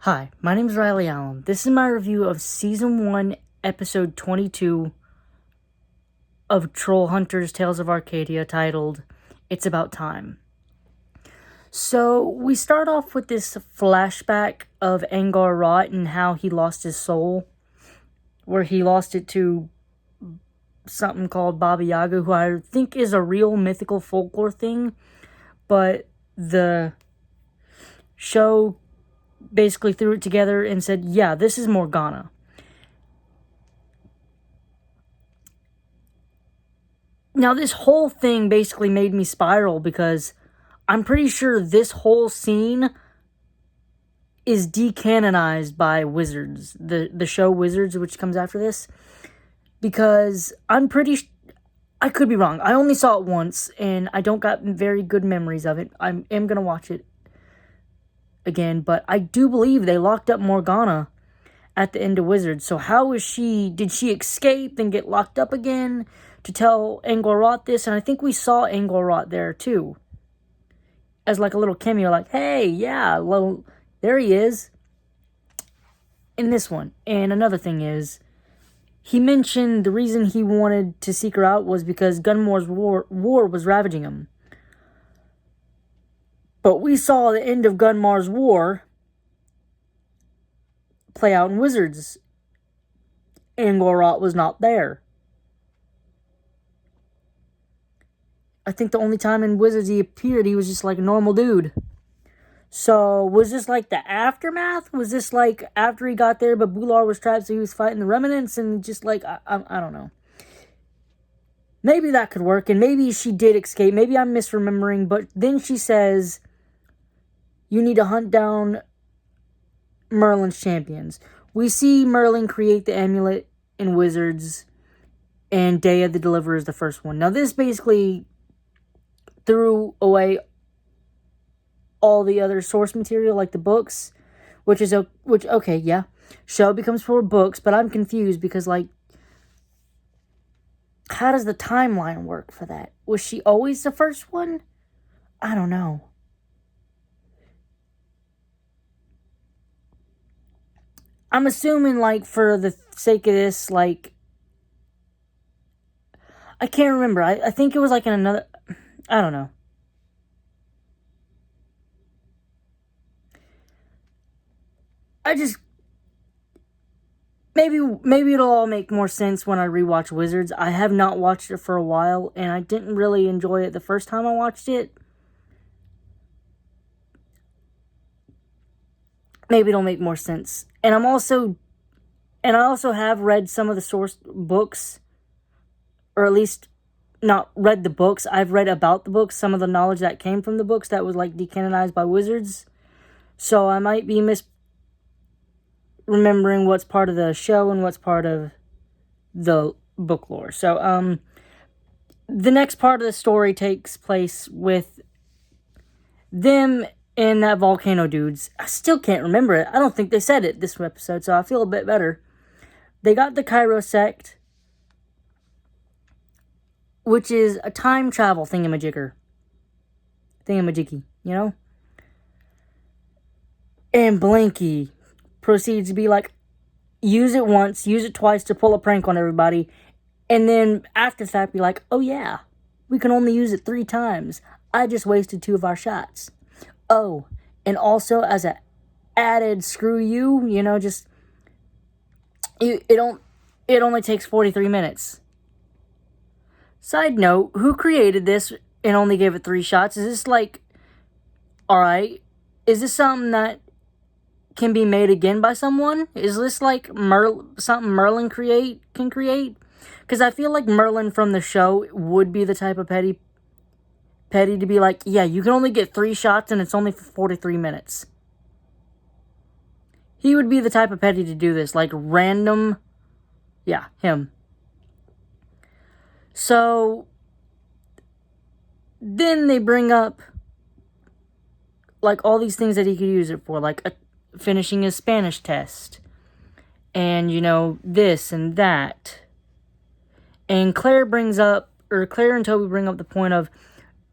Hi, my name is Riley Allen. This is my review of Season 1, Episode 22 of Trollhunters Tales of Arcadia, titled, It's About Time. So, we start off with this flashback of Angar Rot and how he lost his soul, where he lost it to something called Baba Yaga, who I think is a real mythical folklore thing, but the show basically threw it together and said, yeah, this is Morgana. Now, this whole thing basically made me spiral because I'm pretty sure this whole scene is decanonized by Wizards, the show Wizards, which comes after this, because I'm pretty I could be wrong. I only saw it once, and I don't got very good memories of it. I am going to watch it again, but I do believe they locked up Morgana at the end of Wizards. So how is she? Did she escape and get locked up again to tell Angor this? And I think we saw Angor there too, as like a little cameo, like, hey, yeah, there he is in this one. And another thing is, he mentioned the reason he wanted to seek her out was because Gunmar's war was ravaging him. But we saw the end of Gunmar's war play out in Wizards. Angor was not there. I think the only time in Wizards he appeared, he was just like a normal dude. So, was this like the aftermath? Was this like after he got there, but Bular was trapped, so he was fighting the remnants, and just like, I don't know. Maybe that could work, and maybe she did escape. Maybe I'm misremembering, but then she says, you need to hunt down Merlin's champions. We see Merlin create the amulet in Wizards, and Day of the Deliverer is the first one. Now, this basically threw away all the other source material, like the books, okay, yeah, show becomes 4 books, but I'm confused because, like, how does the timeline work for that? Was she always the first one? I don't know. I'm assuming, like, for the sake of this, like, I can't remember. I think it was like in another, I don't know. Maybe it'll all make more sense when I rewatch Wizards. I have not watched it for a while, and I didn't really enjoy it the first time I watched it. Maybe it'll make more sense. And I also have read some of the source books, or at least not read the books. I've read about the books, some of the knowledge that came from the books that was like decanonized by Wizards. So I might be remembering what's part of the show and what's part of the book lore. So, the next part of the story takes place with them and that volcano dudes. I still can't remember it. I don't think they said it this episode, so I feel a bit better. They got the Cairo sect, which is a time travel thingamajiggy, you know? And Blanky proceeds to be like, use it once, use it twice to pull a prank on everybody, and then after the fact be like, oh yeah, we can only use it 3 times. I just wasted 2 of our shots. Oh, and also as a added screw you, you know, just, it only takes 43 minutes. Side note, who created this and only gave it 3 shots? Is this like, alright, is this something that can be made again by someone? Is this like something Merlin can create? Because I feel like Merlin from the show would be the type of petty to be like, yeah, you can only get 3 shots and it's only for 43 minutes. He would be the type of petty to do this, like random, yeah, him. So then they bring up like all these things that he could use it for, like finishing his Spanish test, and, you know, this and that. And Claire and Toby bring up the point of,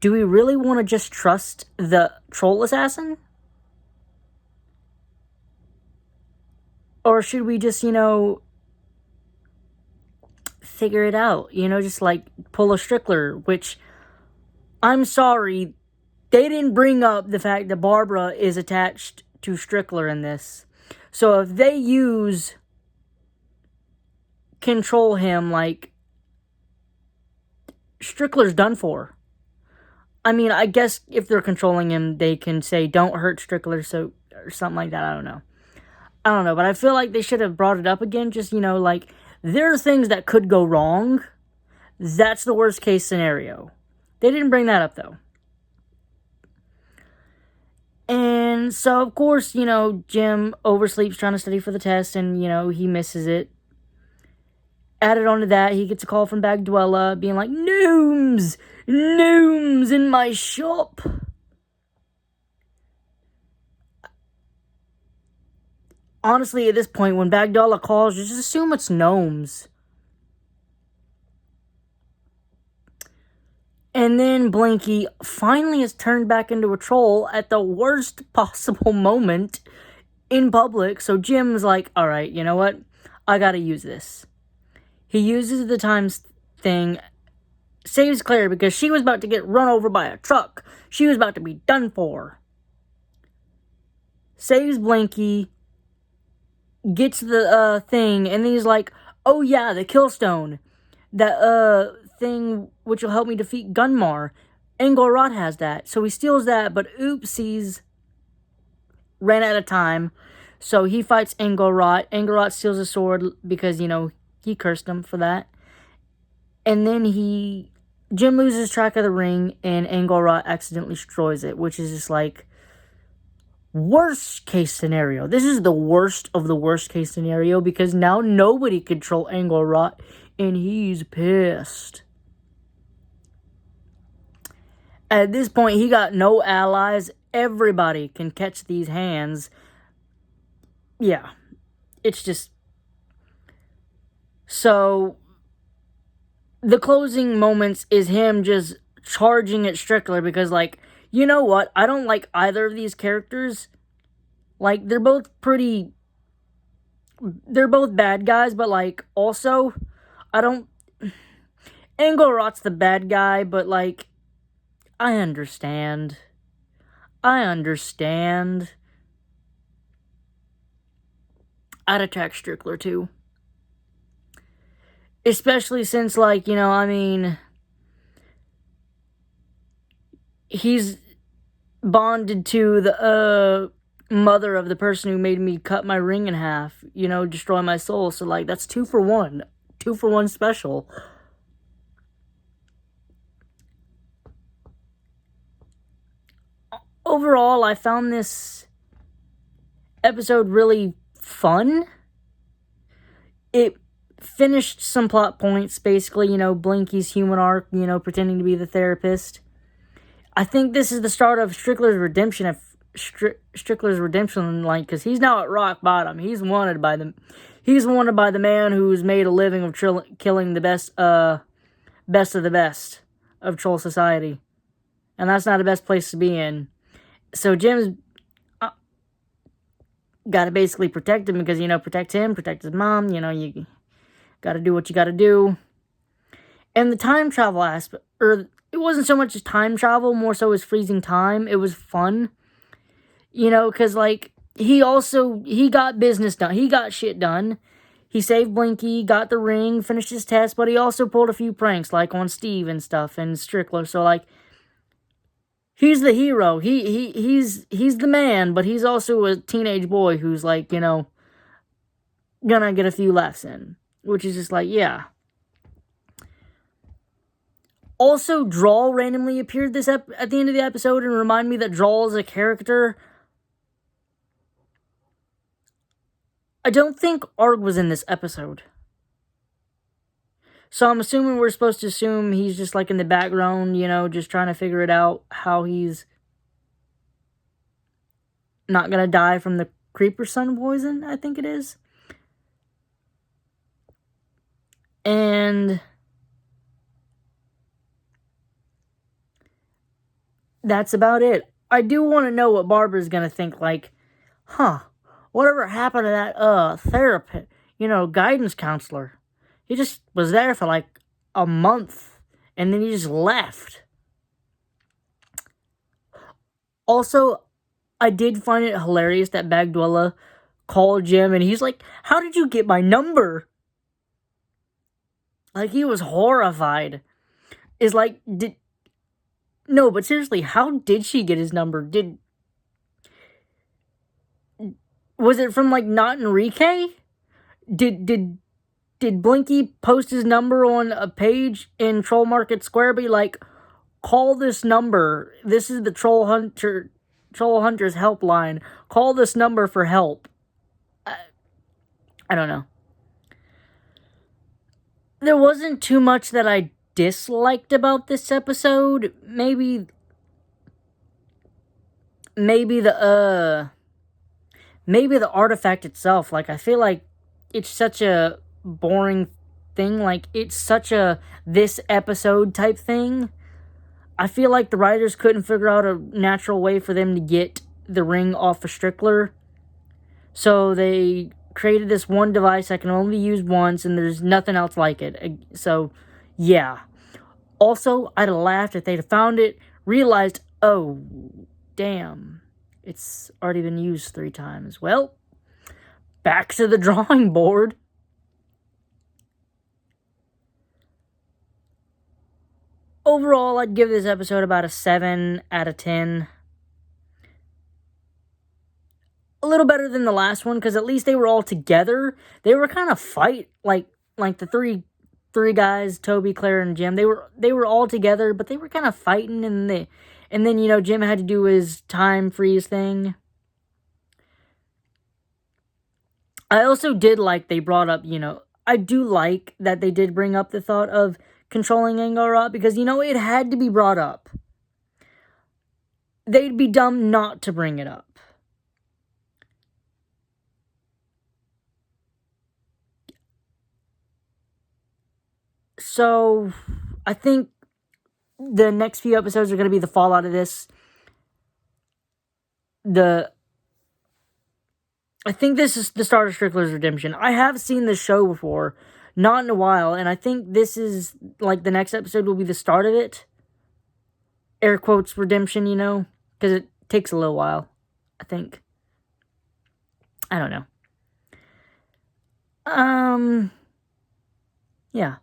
do we really want to just trust the troll assassin? Or should we just, figure it out? Just like pull a Strickler, which, I'm sorry, they didn't bring up the fact that Barbara is attached to Strickler in this. So if they control him, like, Strickler's done for. I mean, I guess if they're controlling him, they can say, don't hurt Strickler, or something like that. I don't know, but I feel like they should have brought it up again. Just, like, there are things that could go wrong. That's the worst case scenario. They didn't bring that up, though. And so, of course, Jim oversleeps trying to study for the test, and, he misses it. Added on to that, he gets a call from Bagduella being like, Gnomes in my shop. Honestly, at this point, when Bagduella calls, just assume it's gnomes. And then Blinky finally is turned back into a troll at the worst possible moment in public. So Jim's like, alright, you know what? I gotta use this. He uses the times thing, saves Claire because she was about to get run over by a truck. She was about to be done for. Saves Blinky, gets the thing, and then he's like, oh yeah, the Killstone. That thing which will help me defeat Gunmar. Angel-Rot has that. So he steals that, but oopsies, ran out of time. So he fights Angel-Rot. Angel-Rot steals a sword because, he cursed him for that. And then Jim loses track of the ring, and Angel-Rot accidentally destroys it, which is just like, worst case scenario. This is the worst of the worst case scenario, because now nobody control Angel-Rot, and he's pissed. At this point, he got no allies. Everybody can catch these hands. Yeah. It's just... So, the closing moments is him just charging at Strickler because, like, you know what? I don't like either of these characters. Like, they're both bad guys, but, like, also, Angel-Rot's the bad guy, but, like, I understand. I'd attack Strickler, too. Especially since, like, he's bonded to the, mother of the person who made me cut my ring in half, destroy my soul. So, like, that's 2 for 1. 2 for 1 special. Overall, I found this episode really fun. It finished some plot points, basically, Blinky's human arc, pretending to be the therapist. I think this is the start of Strickler's redemption, like, because he's now at rock bottom. He's wanted by the man who's made a living of killing the best of the best of troll society. And that's not the best place to be in. So Jim's got to basically protect him because, protect him, protect his mom, you got to do what you got to do. And the time travel aspect, or it wasn't so much as time travel, more so as freezing time. It was fun, because, like, he got business done. He got shit done. He saved Blinky, got the ring, finished his test, but he also pulled a few pranks, like on Steve and stuff, and Strickler. So, like, he's the hero. He's the man, but he's also a teenage boy who's, like, gonna get a few laughs in. Which is just like, yeah. Also, Drawl randomly appeared at the end of the episode and reminded me that Drawl is a character. I don't think Arg was in this episode. So I'm assuming we're supposed to assume he's just, like, in the background, just trying to figure it out, how he's not gonna die from the Creeper Sun poison, I think it is. And that's about it. I do want to know what Barbara's gonna think, like, huh, Whatever happened to that therapist, guidance counselor? He just was there for like a month and then he just left. Also, I did find it hilarious that Bagduella called Jim and he's like, "How did you get my number?" Like, he was horrified. Is like, no, but seriously, how did she get his number? Was it from like Not Enrique? Did Blinky post his number on a page in Troll Market Square? Be like, "Call this number. This is the Trollhunters helpline. Call this number for help." I don't know. There wasn't too much that I disliked about this episode. Maybe the artifact itself. Like, I feel like it's such a boring thing. Like, it's such a this episode type thing. I feel like the writers couldn't figure out a natural way for them to get the ring off of Strickler. So they created this one device that can only be used once, and there's nothing else like it. So, yeah. Also, I'd have laughed if they'd found it, realized, oh, damn, it's already been used 3 times. Well, back to the drawing board. Overall, I'd give this episode about a 7 out of 10. A little better than the last one, because at least they were all together. They were kind of fight, like the three guys, Toby, Claire, and Jim. They were all together, but they were kind of fighting, and then Jim had to do his time freeze thing. I also did like they brought up, I do like that they did bring up the thought of controlling Angara, because, it had to be brought up. They'd be dumb not to bring it up. So, I think the next few episodes are going to be the fallout of this. I think this is the start of Strickler's redemption. I have seen this show before, not in a while, and I think this is, like, the next episode will be the start of it. Air quotes redemption, because it takes a little while, I think. I don't know. Yeah.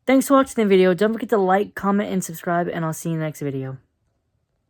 Thanks for watching the video. Don't forget to like, comment, and subscribe, and I'll see you in the next video.